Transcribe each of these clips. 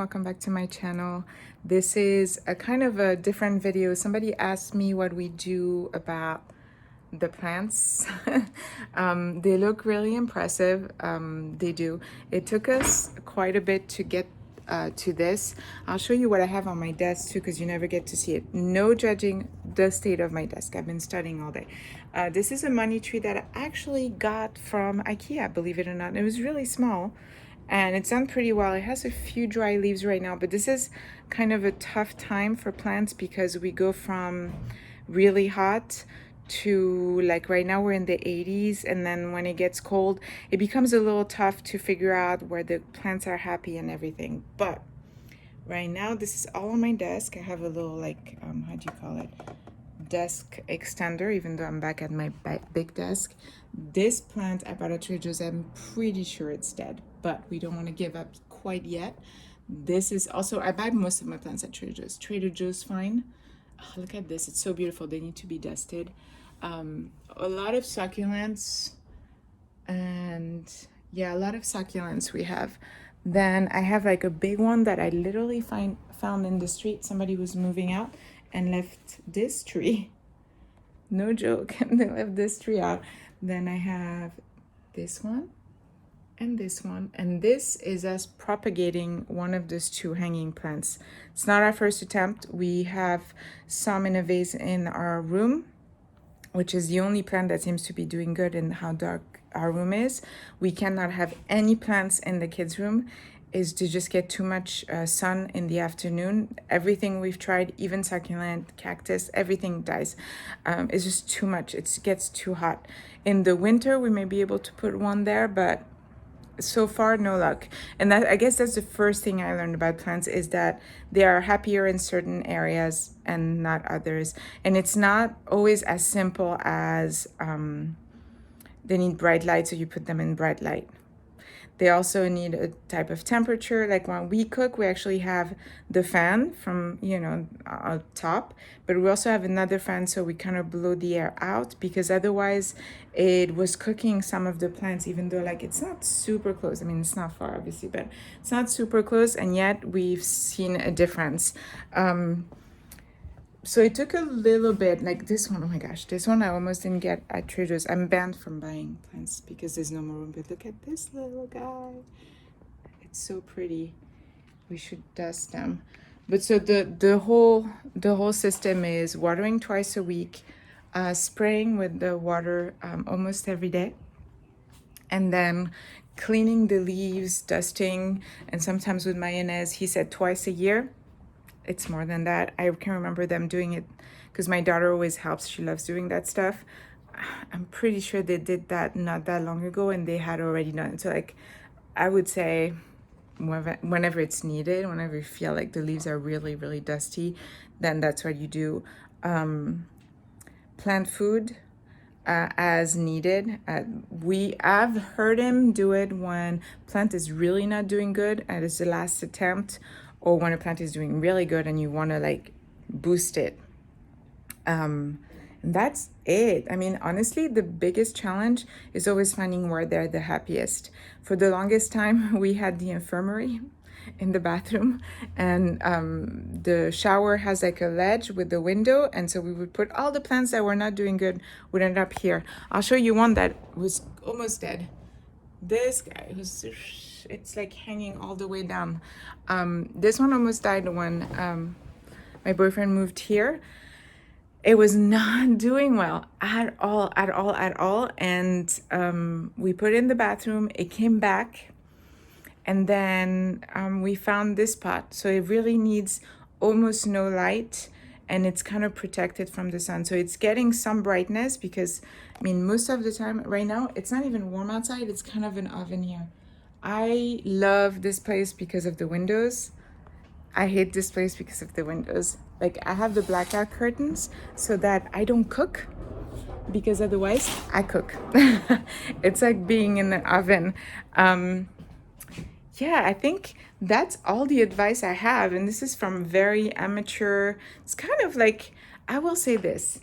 welcome back to my channel. This is a kind of a different video. Somebody asked me what we do about the plants. They look really impressive. They do. It took us quite a bit to get to this. I'll show you what I have on my desk too, because you never get to see it. No judging the state of my desk. I've been studying all day. This is a money tree that I actually got from IKEA, believe it or not. It was really small and it's done pretty well. It has a few dry leaves right now, but this is kind of a tough time for plants because we go from really hot to, like, right now we're in the 80s, and then when it gets cold it becomes a little tough to figure out where the plants are happy and everything. But right now this is all on my desk. I have a little, like, how do you call it, desk extender, even though I'm back at my big desk. This plant I bought at Trader Joe's. I'm pretty sure it's dead, but we don't want to give up quite yet. This is also, I buy most of my plants at Trader Joe's. Trader Joe's fine. Oh, look at this, it's so beautiful. They need to be dusted. A lot of succulents, and yeah, a lot of succulents we have. Then I have like a big one that I literally found in the street. Somebody was moving out and left this tree. No joke. They left this tree out. Then I have this one and this one, and this is us propagating one of those two hanging plants. It's not our first attempt. We have some in a vase in our room, which is the only plant that seems to be doing good in how dark our room is. We cannot have any plants in the kids' room. Is to just get too much sun in the afternoon. Everything we've tried, even succulent, cactus, everything dies. It's just too much. It gets too hot. In the winter, we may be able to put one there, but so far no luck. And that, I guess that's the first thing I learned about plants, is that they are happier in certain areas and not others. And it's not always as simple as they need bright light, so you put them in bright light. They also need a type of temperature. Like when we cook, we actually have the fan from, top, but we also have another fan, so we kind of blow the air out, because otherwise it was cooking some of the plants, even though, like, it's not super close. I mean, it's not far, obviously, but it's not super close, and yet we've seen a difference. So it took a little bit, like this one, oh my gosh, this one I almost didn't get at Trader Joe's. I'm banned from buying plants because there's no more room, but look at this little guy. It's so pretty. We should dust them. But so the whole system is watering twice a week, spraying with the water almost every day, and then cleaning the leaves, dusting, and sometimes with mayonnaise. He said twice a year. It's more than that. I can remember them doing it because my daughter always helps. She loves doing that stuff. I'm pretty sure they did that not that long ago, and they had already done it. So, like, I would say whenever it's needed, whenever you feel like the leaves are really, really dusty, then that's what you do. Plant food as needed. I've heard him do it when plant is really not doing good and it's the last attempt, or when a plant is doing really good and you want to, like, boost it. And that's it. I mean, honestly, the biggest challenge is always finding where they're the happiest. For the longest time, we had the infirmary in the bathroom, and the shower has like a ledge with the window, and so we would put all the plants that were not doing good would end up here. I'll show you one that was almost dead. This guy who's, it's like hanging all the way down. This one almost died when my boyfriend moved here. It was not doing well at all. And we put it in the bathroom, it came back, and then we found this pot. So it really needs almost no light, and it's kind of protected from the sun. So it's getting some brightness because, I mean, most of the time right now, it's not even warm outside. It's kind of an oven here. I love this place because of the windows. I hate this place because of the windows. Like, I have the blackout curtains so that I don't cook, because otherwise I cook. It's like being in the oven. Yeah, I think that's all the advice I have. And this is from very amateur. It's kind of like, I will say this,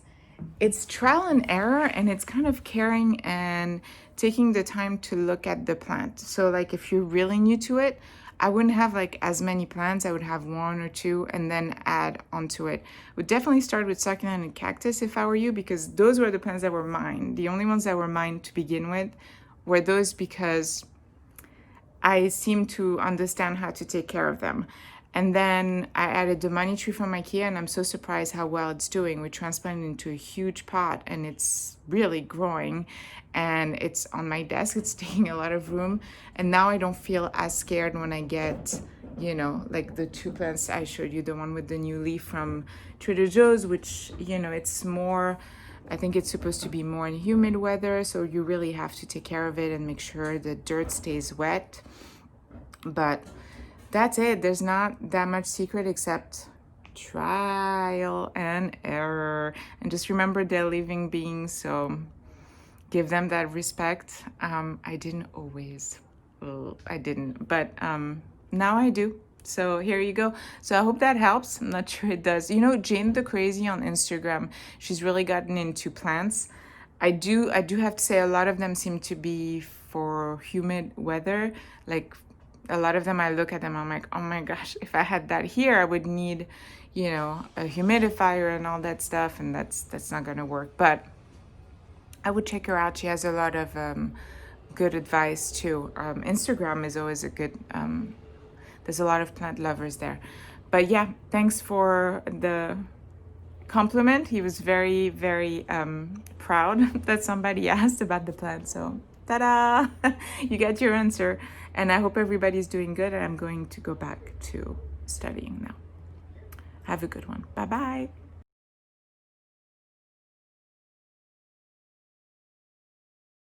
it's trial and error, and it's kind of caring and taking the time to look at the plant. So like if you're really new to it, I wouldn't have like as many plants. I would have one or two and then add onto it. Would definitely start with succulent and cactus if I were you, because those were the plants that were mine. The only ones that were mine to begin with were those, because I seem to understand how to take care of them. And then I added the money tree from IKEA, and I'm so surprised how well it's doing. We transplanted it into a huge pot, and it's really growing. And it's on my desk. It's taking a lot of room. And now I don't feel as scared when I get, you know, like the two plants I showed you, the one with the new leaf from Trader Joe's, which, you know, it's more, I think it's supposed to be more in humid weather. So you really have to take care of it and make sure the dirt stays wet. But that's it. There's not that much secret except trial and error. And just remember they're living beings, so give them that respect. I didn't always. I didn't, but now I do. So here you go. So I hope that helps. I'm not sure it does. You know, Jane the Crazy on Instagram, she's really gotten into plants. I do have to say a lot of them seem to be for humid weather. Like a lot of them, I look at them, I'm like, oh my gosh, if I had that here, I would need, you know, a humidifier and all that stuff, and that's not gonna work. But I would check her out. She has a lot of good advice too. Instagram is always a good, there's a lot of plant lovers there. But yeah, thanks for the compliment. He was very, very proud that somebody asked about the plant. So ta-da! You get your answer. And I hope everybody's doing good, and I'm going to go back to studying now. Have a good one. Bye-bye.